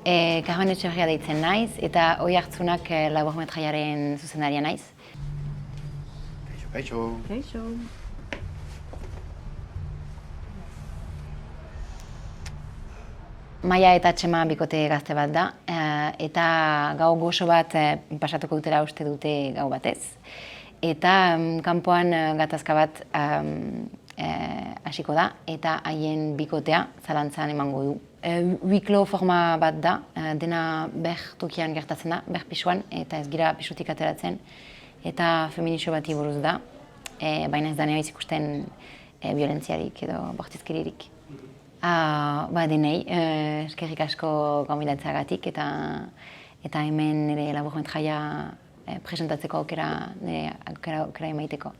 Carmen Etxeberria deitzen naiz, eta Oihartzunak laburmetraiaren zuzendaria naiz. Kaixo. Kaixo. Maia eta Txema bikote gazte bat da, eta gau gozo bat pasatuko dutela uste dute gau batez. Eta kanpoan gatazka bat hasiko da, eta haien bikotea zalantzan emango du. Huiklo forma bat da, dena ber tokian gertatzen da, ber pisuan, eta ez gira pisutik ateratzen, eta feminixo bati buruz da, baina ez da neoiz ikusten violentziarik edo bortizkeririk. Denei, eskerrik asko gonbidatzeagatik eta hemen nire laburmetraia presentatzeko aukera emaiteko.